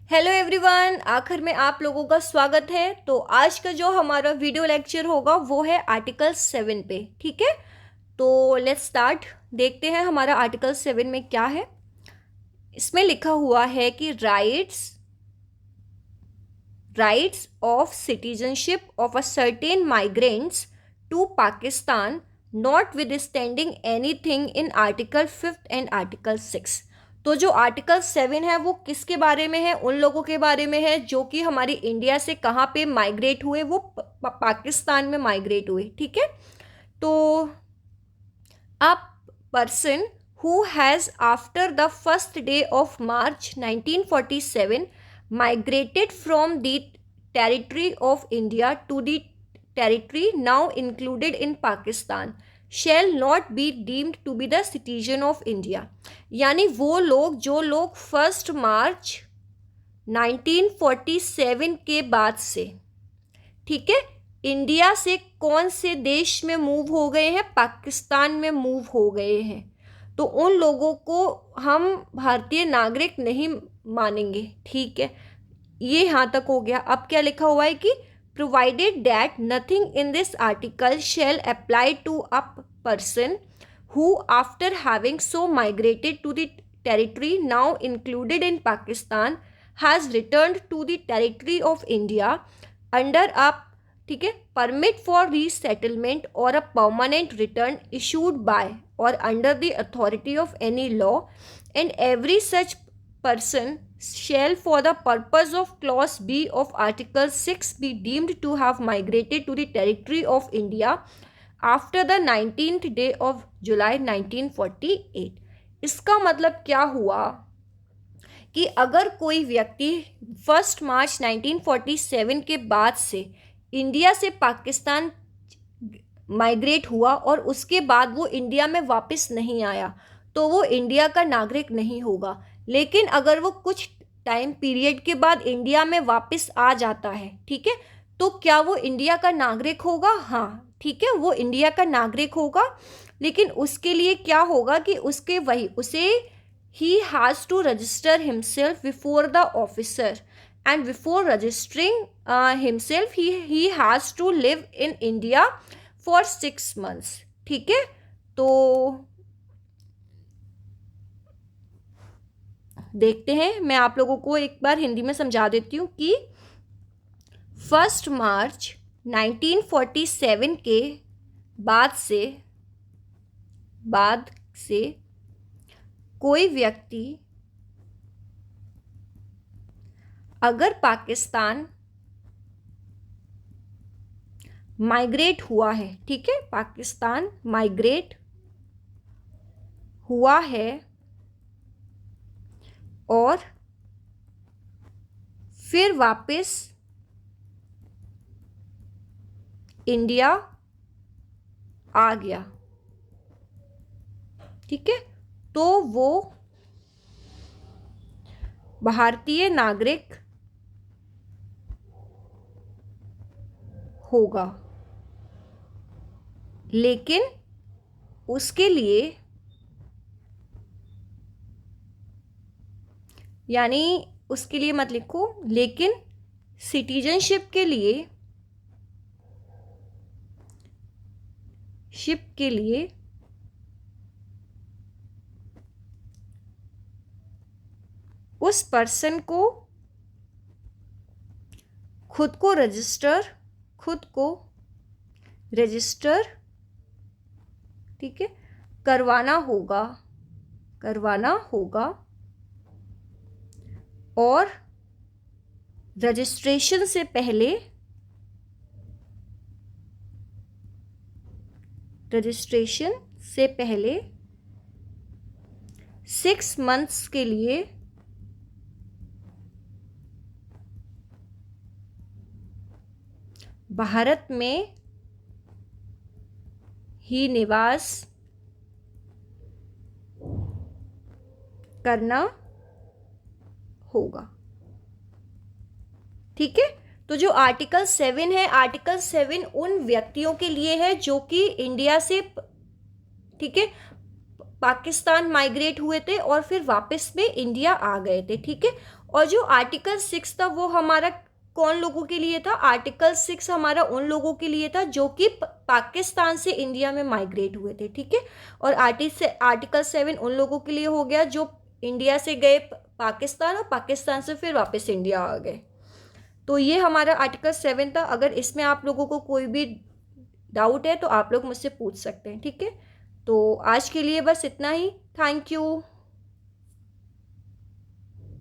Hello everyone, आखिर में आप लोगों का स्वागत है। तो आज का जो हमारा वीडियो लेक्चर होगा वो है आर्टिकल 7 पे। ठीक है, तो लेट्स स्टार्ट। देखते हैं हमारा आर्टिकल 7 में क्या है। इसमें लिखा हुआ है कि rights of citizenship of a certain migrants to Pakistan notwithstanding anything in article 5 and article 6। तो जो आर्टिकल 7 है वो किसके बारे में है? उन लोगों के बारे में है जो कि हमारी इंडिया से कहाँ पे माइग्रेट हुए, वो पाकिस्तान में माइग्रेट हुए। ठीक है, तो a person who has after the first day of March 1947 migrated from the territory of India to the territory now included in Pakistan shall not be deemed to be the citizen of India। यानी वो लोग जो लोग 1 मार्च 1947 के बाद से, ठीक है, इंडिया से कौन से देश में मूव हो गए हैं? पाकिस्तान में मूव हो गए हैं, तो उन लोगों को हम भारतीय नागरिक नहीं मानेंगे। ठीक है, ये यहाँ तक हो गया। अब क्या लिखा हुआ है कि provided that nothing in this article shall apply to a person who after having so migrated to the territory now included in Pakistan has returned to the territory of India under a, ठीक है, permit for resettlement or a permanent return issued by or under the authority of any law, and every such person shall for the purpose of clause B of article 6 be deemed to have migrated to the territory of India after the 19th day of July 1948। इसका मतलब क्या हुआ कि अगर कोई व्यक्ति 1 मार्च 1947 के बाद से इंडिया से पाकिस्तान माइग्रेट हुआ और उसके बाद वो इंडिया में वापस नहीं आया, तो वो इंडिया का नागरिक नहीं होगा। लेकिन अगर वो कुछ टाइम पीरियड के बाद इंडिया में वापस आ जाता है, ठीक है, तो क्या वो इंडिया का नागरिक होगा? हाँ, ठीक है, वो इंडिया का नागरिक होगा। लेकिन उसके लिए क्या होगा कि उसे he has to register himself before the officer, and before registering himself he has to live in India for 6 months। ठीक है, तो देखते हैं, मैं आप लोगों को एक बार हिंदी में समझा देती हूँ कि 1 मार्च 1947 के बाद से कोई व्यक्ति अगर पाकिस्तान माइग्रेट हुआ है, ठीक है, पाकिस्तान माइग्रेट हुआ है और फिर वापस इंडिया आ गया, ठीक है, तो वो भारतीय नागरिक होगा। लेकिन उसके लिए, यानी उसके लिए मत लिखो, लेकिन सिटीजनशिप के लिए उस पर्सन को खुद को रजिस्टर, ठीक है, करवाना होगा और रजिस्ट्रेशन से पहले 6 months के लिए भारत में ही निवास करना होगा। ठीक है, तो जो आर्टिकल 7 है, आर्टिकल 7 उन व्यक्तियों के लिए है जो कि इंडिया से, ठीक है, पाकिस्तान माइग्रेट हुए थे और फिर वापस में इंडिया आ गए थे, ठीक है। और जो आर्टिकल 6 था वो हमारा कौन लोगों के लिए था? आर्टिकल 6 हमारा उन लोगों के लिए था जो कि पाकिस्तान से इंडिया में माइग्रेट हुए थे, ठीक है। और आर्टिकल 7 उन लोगों के लिए हो गया जो इंडिया से गए पाकिस्तान और पाकिस्तान से फिर वापस इंडिया आ गए। तो ये हमारा आर्टिकल 7 था। अगर इसमें आप लोगों को कोई भी डाउट है तो आप लोग मुझसे पूछ सकते हैं, ठीक है। तो आज के लिए बस इतना ही। Thank you.